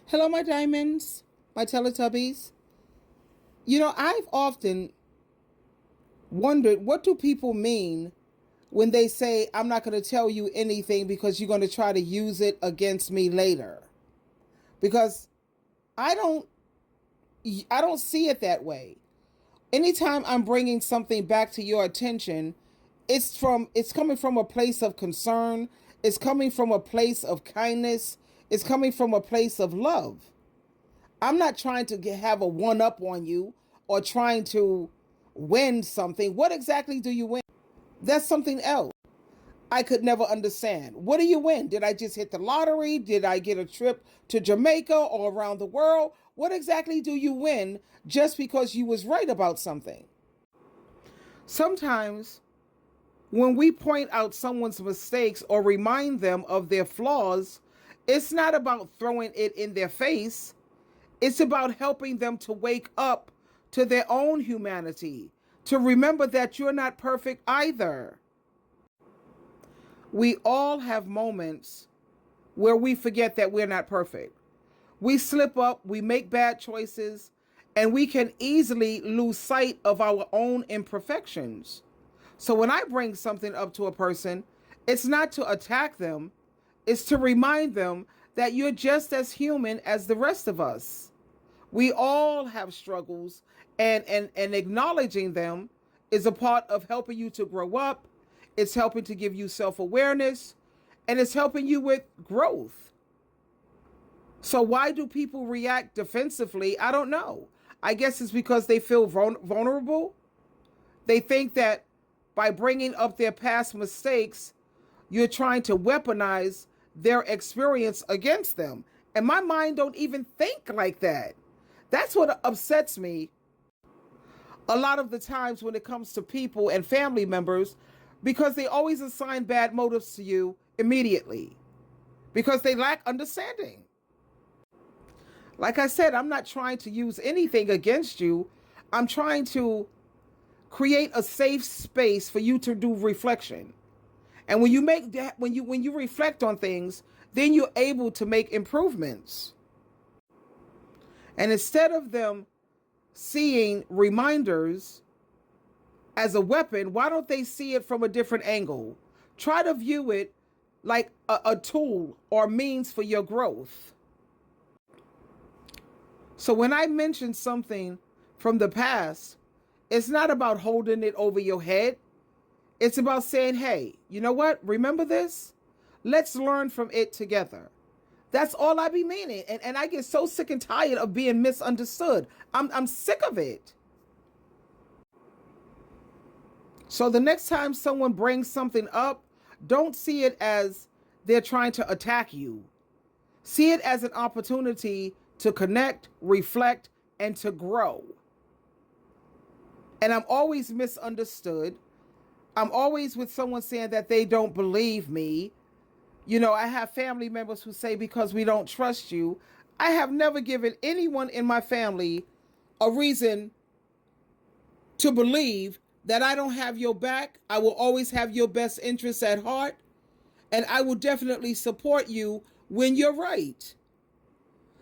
Hello, my diamonds, my Teletubbies. I've often wondered, what do people mean when they say, I'm not going to tell you anything because you're going to try to use it against me later? Because I don't I don't see it that way. Anytime I'm bringing something back to your attention, it's coming from a place of concern, it's coming from a place of kindness, it's coming from a place of love. I'm not trying to have a one up on you or trying to win something. What exactly do you win? That's something else I could never understand. What do you win? Did I just hit the lottery? Did I get a trip to Jamaica or around the world? What exactly do you win just because you was right about something? Sometimes when we point out someone's mistakes or remind them of their flaws, it's not about throwing it in their face. It's about helping them to wake up to their own humanity, to remember that you're not perfect either. We all have moments where we forget that we're not perfect. We slip up, we make bad choices, and we can easily lose sight of our own imperfections. So when I bring something up to a person, it's not to attack them, it's to remind them that you're just as human as the rest of us. We all have struggles, and acknowledging them is a part of helping you to grow up. It's helping to give you self-awareness, and it's helping you with growth. So why do people react defensively? I don't know. I guess it's because they feel vulnerable. They think that by bringing up their past mistakes, you're trying to weaponize their experience against them. And my mind don't even think like that. That's what upsets me a lot of the times when it comes to people and family members, because they always assign bad motives to you immediately because they lack understanding. Like I said, I'm not trying to use anything against you. I'm trying to create a safe space for you to do reflection. And when you make that, when you reflect on things, then you're able to make improvements. And instead of them seeing reminders as a weapon, why don't they see it from a different angle? Try to view it like a tool or means for your growth. So when I mention something from the past, it's not about holding it over your head. It's about saying, hey, you know what? Remember this? Let's learn from it together. That's all I be meaning. And I get so sick and tired of being misunderstood. I'm sick of it. So the next time someone brings something up, don't see it as they're trying to attack you. See it as an opportunity to connect, reflect, and to grow. And I'm always misunderstood. I'm always with someone saying that they don't believe me. I have family members who say, because we don't trust you. I have never given anyone in my family a reason to believe that I don't have your back. I will always have your best interests at heart. And I will definitely support you when you're right.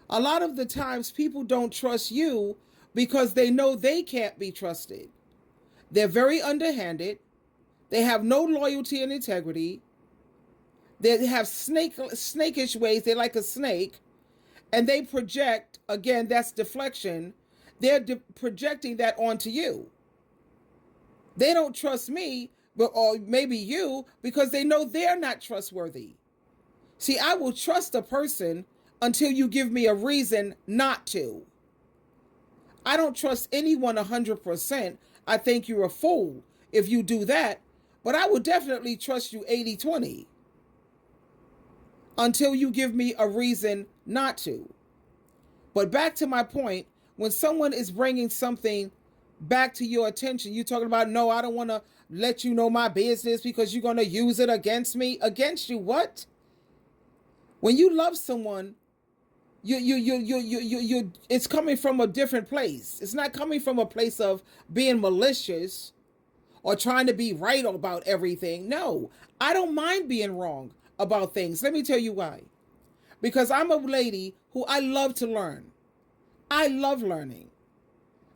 A lot of the times people don't trust you because they know they can't be trusted. They're very underhanded. They have no loyalty and integrity. They have snakish ways. They're like a snake. And they project, again, that's deflection. They're projecting that onto you. They don't trust me, or maybe you, because they know they're not trustworthy. See, I will trust a person until you give me a reason not to. I don't trust anyone 100%. I think you're a fool if you do that. But I would definitely trust you 80-20 until you give me a reason not to. But back to my point, when someone is bringing something back to your attention, you're talking about, no, I don't want to let you know my business because you're going to use it against me. Against you, what? When you love someone, it's coming from a different place. It's not coming from a place of being malicious or trying to be right about everything. No, I don't mind being wrong about things. Let me tell you why. because I'm a lady who I love to learn. I love learning.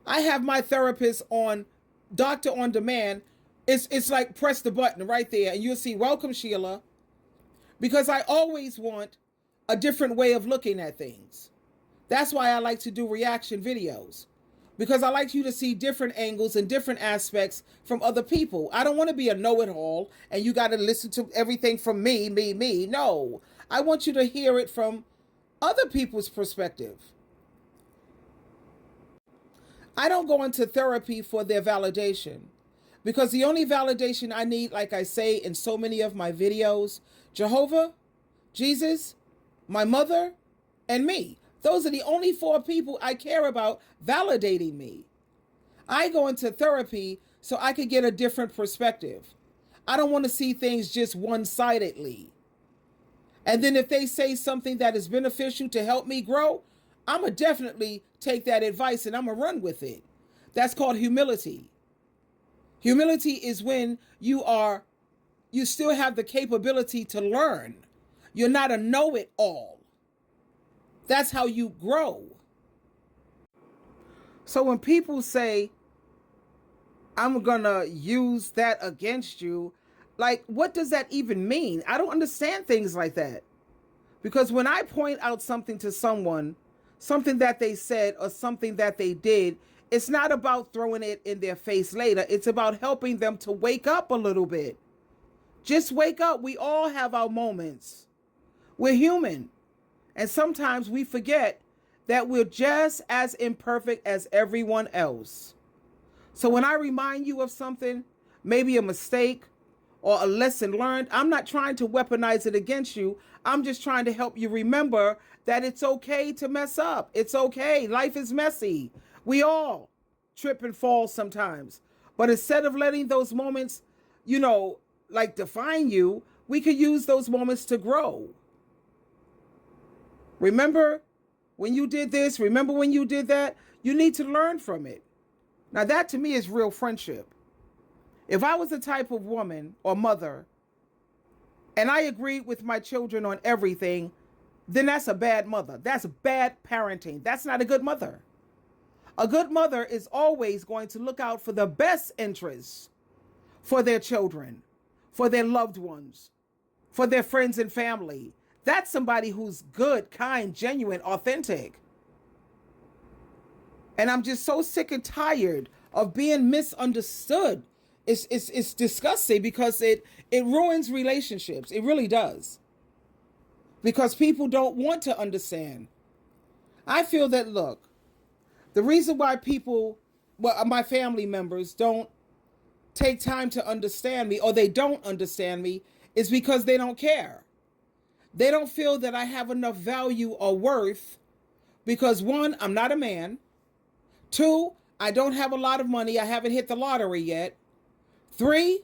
I have my therapist on Doctor on Demand. It's like press the button right there and you'll see welcome Sheila, because I always want a different way of looking at things. That's why I like to do reaction videos, because I like you to see different angles and different aspects from other people. I don't want to be a know-it-all and you got to listen to everything from me. No, I want you to hear it from other people's perspective. I don't go into therapy for their validation, because the only validation I need, like I say in so many of my videos, Jehovah, Jesus, my mother, and me. Those are the only 4 people I care about validating me. I go into therapy so I can get a different perspective. I don't want to see things just one-sidedly. And then if they say something that is beneficial to help me grow, I'm going to definitely take that advice and I'm going to run with it. That's called humility. Humility is when you still have the capability to learn. You're not a know-it-all. That's how you grow. So when people say, I'm going to use that against you, like, what does that even mean? I don't understand things like that. Because when I point out something to someone, something that they said or something that they did, it's not about throwing it in their face later. It's about helping them to wake up a little bit. Just wake up. We all have our moments. We're human. And sometimes we forget that we're just as imperfect as everyone else. So when I remind you of something, maybe a mistake or a lesson learned, I'm not trying to weaponize it against you. I'm just trying to help you remember that it's okay to mess up. It's okay. Life is messy. We all trip and fall sometimes. But instead of letting those moments, like define you, we could use those moments to grow. Remember when you did this? Remember when you did that? You need to learn from it. Now that to me is real friendship. If I was the type of woman or mother and I agreed with my children on everything, then that's a bad mother. That's bad parenting. That's not a good mother. A good mother is always going to look out for the best interests for their children, for their loved ones, for their friends and family. That's somebody who's good, kind, genuine, authentic. And I'm just so sick and tired of being misunderstood. It's disgusting because it ruins relationships. It really does. Because people don't want to understand. I feel that, look, the reason why my family members don't take time to understand me, or they don't understand me, is because they don't care. They don't feel that I have enough value or worth because 1, I'm not a man. 2, I don't have a lot of money. I haven't hit the lottery yet. 3,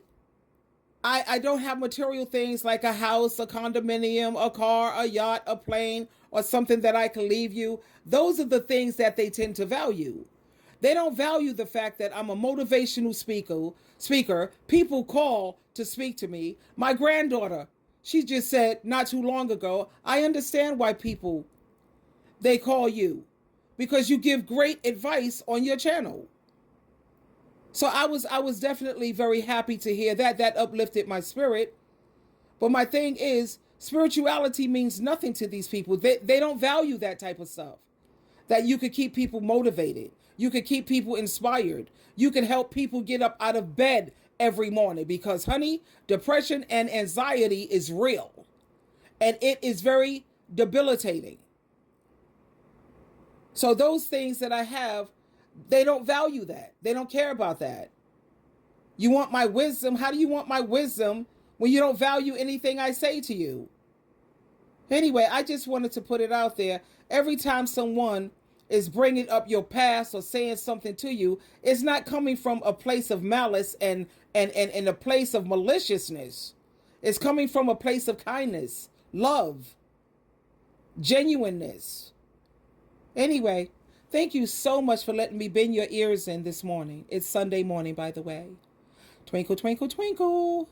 I don't have material things like a house, a condominium, a car, a yacht, a plane, or something that I can leave you. Those are the things that they tend to value. They don't value the fact that I'm a motivational speaker. People call to speak to me. My granddaughter, she just said not too long ago, I understand why they call you, because you give great advice on your channel. So I was definitely very happy to hear that. That uplifted my spirit. But my thing is, spirituality means nothing to these people. They don't value that type of stuff. That you could keep people motivated. You could keep people inspired. You can help people get up out of bed every morning, because, honey, depression and anxiety is real. And it is very debilitating. So those things that I have, they don't value that. They don't care about that. You want my wisdom? How do you want my wisdom when you don't value anything I say to you? Anyway, I just wanted to put it out there. Every time someone is bringing up your past or saying something to you, it's not coming from a place of malice and a place of maliciousness. It's coming from a place of kindness, love, genuineness. Anyway, thank you so much for letting me bend your ears in this morning. It's Sunday morning, by the way. Twinkle, twinkle, twinkle.